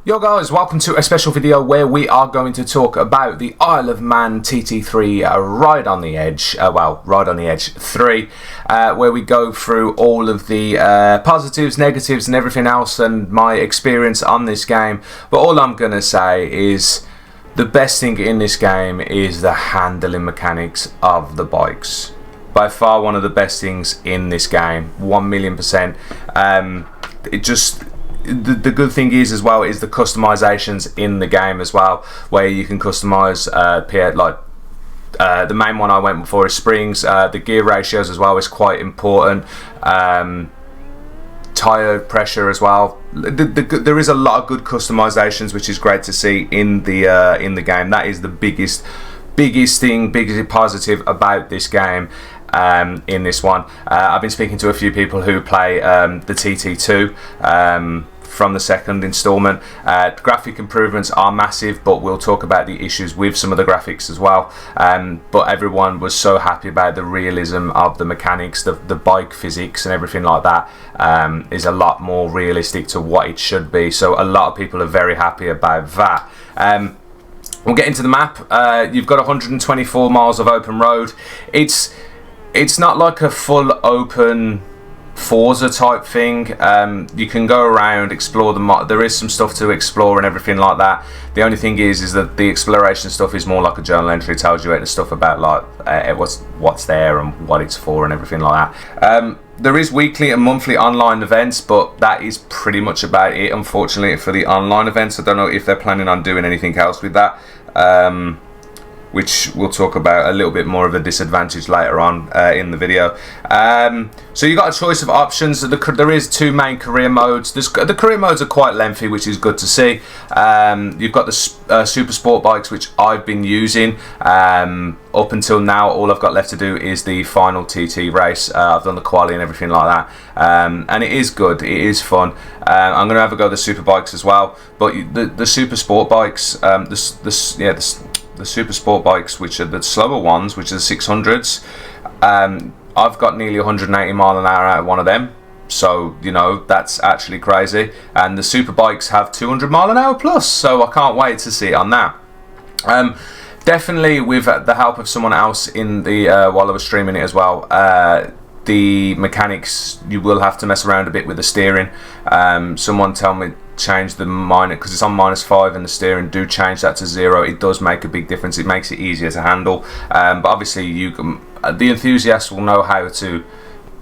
Yo guys, welcome to a special video where we are going to talk about the Isle of Man TT3 Ride on the Edge, Ride on the Edge 3, where we go through all of the positives, negatives and everything else and my experience on this game. But all I'm going to say is the best thing in this game is the handling mechanics of the bikes. By far one of the best things in this game, 1,000,000%. The good thing is as well is the customizations in the game as well, where you can customize the main one I went for is springs. The gear ratios as well is quite important. Tire pressure as well. There is a lot of good customizations, which is great to see in the game. That is the biggest positive about this game. In this one, I've been speaking to a few people who play the TT2 from the second installment. Graphic improvements are massive, but we'll talk about the issues with some of the graphics as well. But everyone was so happy about the realism of the mechanics, the bike physics and everything like that is a lot more realistic to what it should be. So a lot of people are very happy about that. We'll get into the map. You've got 124 miles of open road. It's not like a full open Forza type thing. You can go around, explore there is some stuff to explore and everything like that. The only thing is that the exploration stuff is more like a journal entry. It tells you the stuff about like what's there and what it's for and everything like that. There is weekly and monthly online events, but that is pretty much about it, unfortunately, for the online events. I don't know if they're planning on doing anything else with that, which we'll talk about a little bit more of a disadvantage later on in the video. So you got a choice of options. There is two main career modes. The career modes are quite lengthy, which is good to see. You've got the super sport bikes, which I've been using up until now. All I've got left to do is the final TT race. I've done the quali and everything like that, and it is good. It is fun. I'm going to have a go at the super bikes as well. But the super sport bikes, the super sport bikes, which are the slower ones, which are the 600s, I've got nearly 180 mile an hour out of one of them, so you know that's actually crazy. And the super bikes have 200 mile an hour plus, so I can't wait to see it on that. Definitely with the help of someone else in the while I was streaming it as well, the mechanics, you will have to mess around a bit with the steering. Someone tell me change the minus, because it's on -5 and the steering, do change that to 0. It does make a big difference. It makes it easier to handle, but obviously the enthusiasts will know how to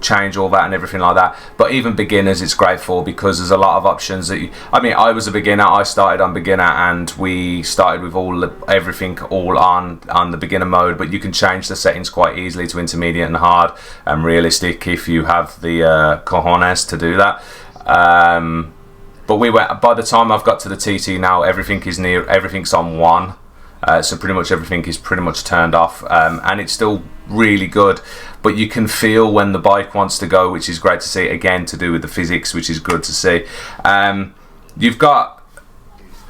change all that and everything like that. But even beginners it's great for, because there's a lot of options that I was a beginner. I started on beginner and we started with everything all on the beginner mode, but you can change the settings quite easily to intermediate and hard and realistic if you have the cojones to do that. But by the time I've got to the TT now, everything's on 1. So pretty much everything is pretty much turned off, and it's still really good, but you can feel when the bike wants to go, which is great to see, again to do with the physics, which is good to see. You've got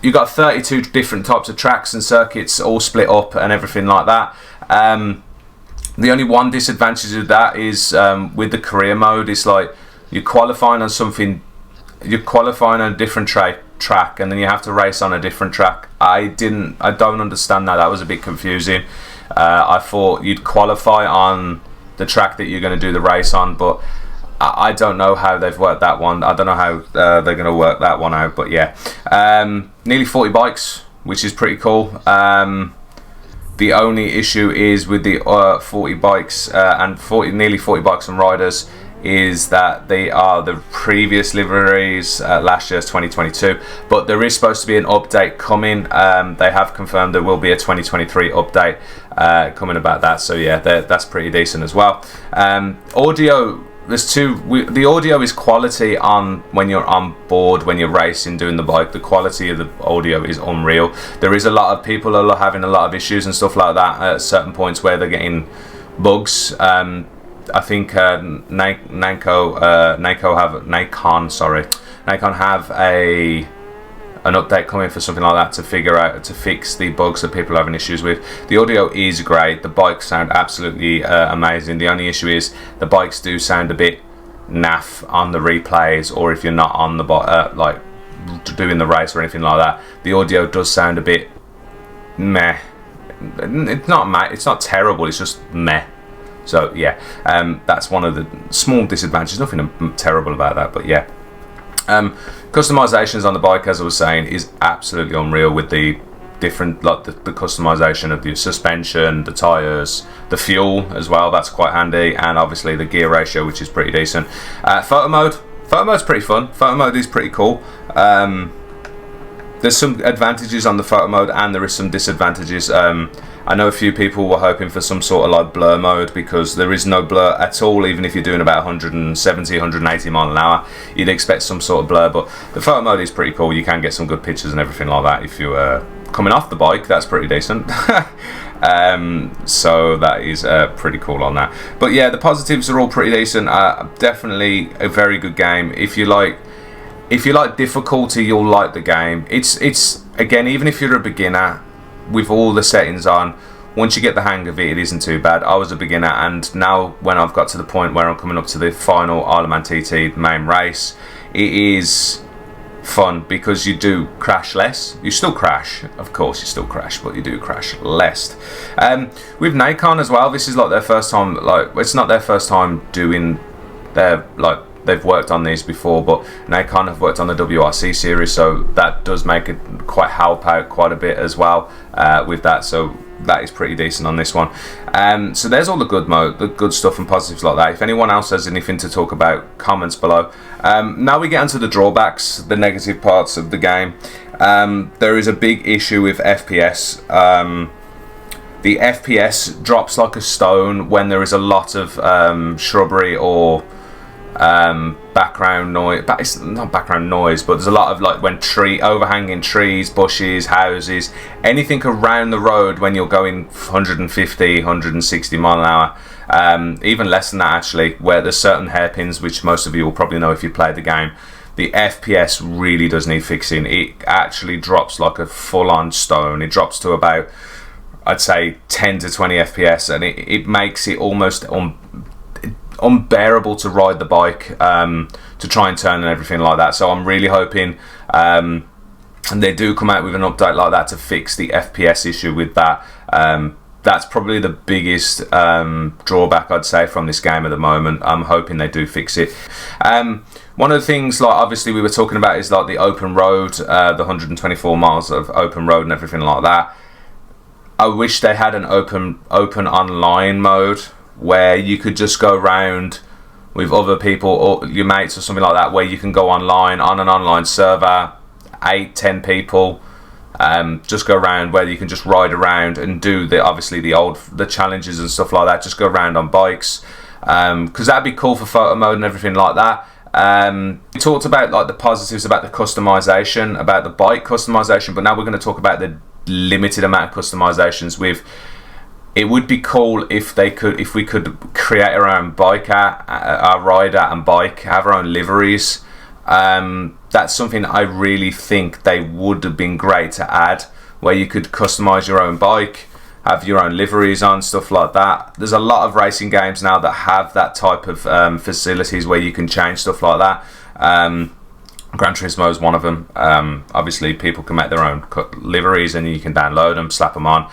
32 different types of tracks and circuits all split up and everything like that. The only one disadvantage of that is with the career mode, it's like you're qualifying on a different track and then you have to race on a different track. I don't understand that. That was a bit confusing. I thought you'd qualify on the track that you're going to do the race on, but I don't know how they've worked that one. I don't know how they're going to work that one out, but yeah. Nearly 40 bikes, which is pretty cool. The only issue is with the 40 bikes and nearly 40 bikes and riders is that they are the previous liveries, last year's 2022, but there is supposed to be an update coming. They have confirmed there will be a 2023 update coming about that, so yeah, that's pretty decent as well. Audio, the audio is quality on when you're on board, when you're racing, doing the bike. The quality of the audio is unreal. There is a lot of people are having a lot of issues and stuff like that at certain points where they're getting bugs. I think Nacon have an update coming for something like that to fix the bugs that people are having issues with. The audio is great. The bikes sound absolutely amazing. The only issue is the bikes do sound a bit naff on the replays, or if you're not on the doing the race or anything like that, the audio does sound a bit meh. It's not meh, it's not terrible, it's just meh. So yeah, that's one of the small disadvantages. Nothing terrible about that, but yeah. Customizations on the bike, as I was saying, is absolutely unreal with the different, like the customization of the suspension, the tires, the fuel as well. That's quite handy, and obviously the gear ratio, which is pretty decent. Photo mode's pretty fun. Photo mode is pretty cool. There's some advantages on the photo mode, and there is some disadvantages. I know a few people were hoping for some sort of like blur mode, because there is no blur at all. Even if you're doing about 170, 180 mile an hour, you'd expect some sort of blur, but the photo mode is pretty cool. You can get some good pictures and everything like that. If you're coming off the bike, that's pretty decent. So that is pretty cool on that. But yeah, the positives are all pretty decent. Definitely a very good game. If you like difficulty, you'll like the game. It's again, even if you're a beginner, with all the settings on, once you get the hang of it, it isn't too bad. I was a beginner, and now when I've got to the point where I'm coming up to the final Isle of Man TT main race, it is fun, because you do crash less. You still crash, of course you still crash, but you do crash less. With Nacon as well, this is like their first time, like, it's not their first time doing their, like, they've worked on these before, but Nacon have worked on the WRC series, so that does make it quite help out quite a bit as well with that. So that is pretty decent on this one. So there's all the good stuff and positives like that. If anyone else has anything to talk about, comments below. Now we get into the drawbacks, the negative parts of the game. There is a big issue with FPS. The FPS drops like a stone when there is a lot of shrubbery or background noise. It's not background noise, but there's a lot of, like, when overhanging trees, bushes, houses, anything around the road when you're going 150, 160 mile an hour, even less than that actually, where there's certain hairpins, which most of you will probably know if you played the game. The FPS really does need fixing. It actually drops like a full-on stone. It drops to about, I'd say, 10 to 20 FPS, and it makes it almost unbearable to ride the bike, to try and turn and everything like that. So I'm really hoping and they do come out with an update like that to fix the FPS issue with that. That's probably the biggest drawback, I'd say, from this game at the moment. I'm hoping they do fix it. One of the things, like, obviously we were talking about is like the open road, the 124 miles of open road and everything like that. I wish they had an open online mode where you could just go around with other people or your mates or something like that, where you can go online on an online server, 8-10 people, just go around, where you can just ride around and do the challenges and stuff like that. Just go around on bikes, because that'd be cool for photo mode and everything like that. We talked about like the positives about the customization, about the bike customization, but now we're going to talk about the limited amount of customizations. With it would be cool if we could create our own biker, our rider and bike, have our own liveries. That's something I really think they would have been great to add, where you could customize your own bike, have your own liveries on, stuff like that. There's a lot of racing games now that have that type of facilities where you can change stuff like that. Gran Turismo is one of them. Obviously people can make their own liveries and you can download them, slap them on.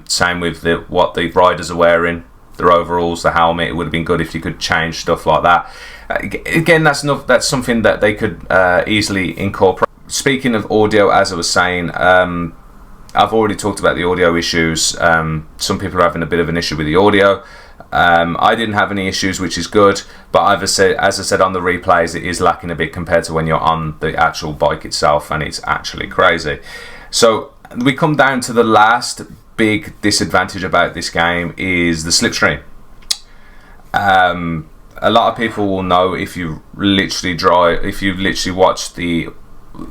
Same with what the riders are wearing, their overalls, the helmet. It would have been good if you could change stuff like that. Again, that's something that they could easily incorporate. Speaking of audio, as I was saying, I've already talked about the audio issues. Some people are having a bit of an issue with the audio. I didn't have any issues, which is good, but as I said on the replays, it is lacking a bit compared to when you're on the actual bike itself, and it's actually crazy. So we come down to the last big disadvantage about this game is the slipstream. A lot of people will know, if you literally watch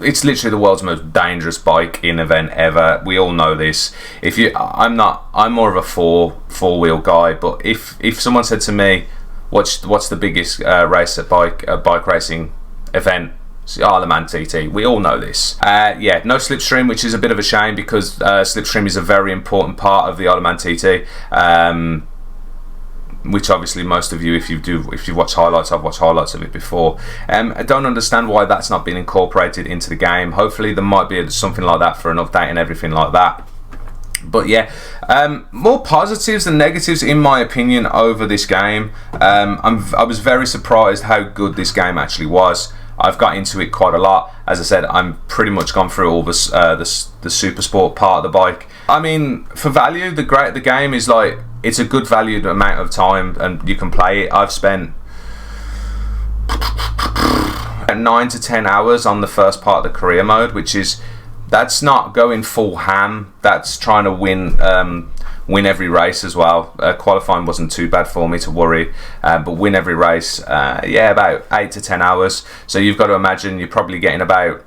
it's literally the world's most dangerous bike-in event ever. We all know this. I'm more of a four-wheel guy, but if someone said to me, what's the biggest bike racing event? It's the Isle of Man TT. We all know this. Yeah, no slipstream, which is a bit of a shame, because slipstream is a very important part of the Isle of Man TT. which obviously most of you, if you watch highlights, I've watched highlights of it before. I don't understand why that's not been incorporated into the game. Hopefully there might be something like that for an update and everything like that. But yeah, more positives than negatives in my opinion over this game. I was very surprised how good this game actually was. I've got into it quite a lot. As I said, I'm pretty much gone through all the super sport part of the bike. I mean, for value, the game is like, it's a good valued amount of time and you can play it. I've spent 9 to 10 hours on the first part of the career mode, which is, that's not going full ham. That's trying to win every race as well. Qualifying wasn't too bad for me to worry, but win every race, yeah, about 8 to 10 hours. So you've got to imagine you're probably getting about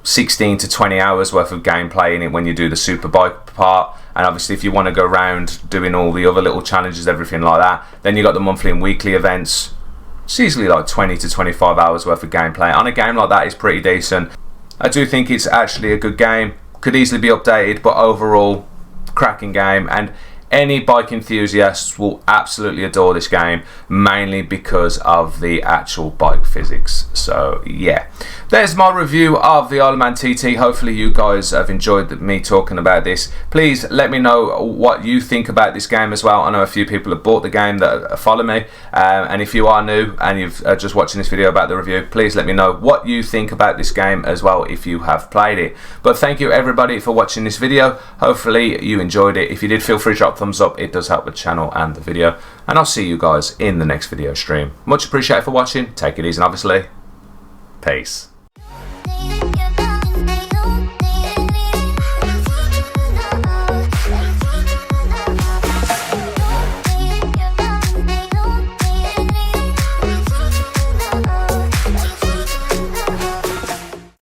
16 to 20 hours worth of gameplay in it when you do the superbike part. And obviously if you want to go around doing all the other little challenges, everything like that, then you got the monthly and weekly events. It's easily like 20 to 25 hours worth of gameplay. On a game like that is pretty decent. I do think it's actually a good game. Could easily be updated, but overall, cracking game. And any bike enthusiasts will absolutely adore this game, mainly because of the actual bike physics. So yeah, there's my review of the Isle of Man TT. Hopefully you guys have enjoyed me talking about this. Please let me know what you think about this game as well. I know a few people have bought the game that follow me, and if you are new and you've just watching this video about the review, please let me know what you think about this game as well if you have played it. But thank you everybody for watching this video. Hopefully you enjoyed it. If you did, feel free to drop a thumbs up. It does help the channel and the video, and I'll see you guys in the next video stream. Much appreciated for watching. Take it easy, and obviously, peace.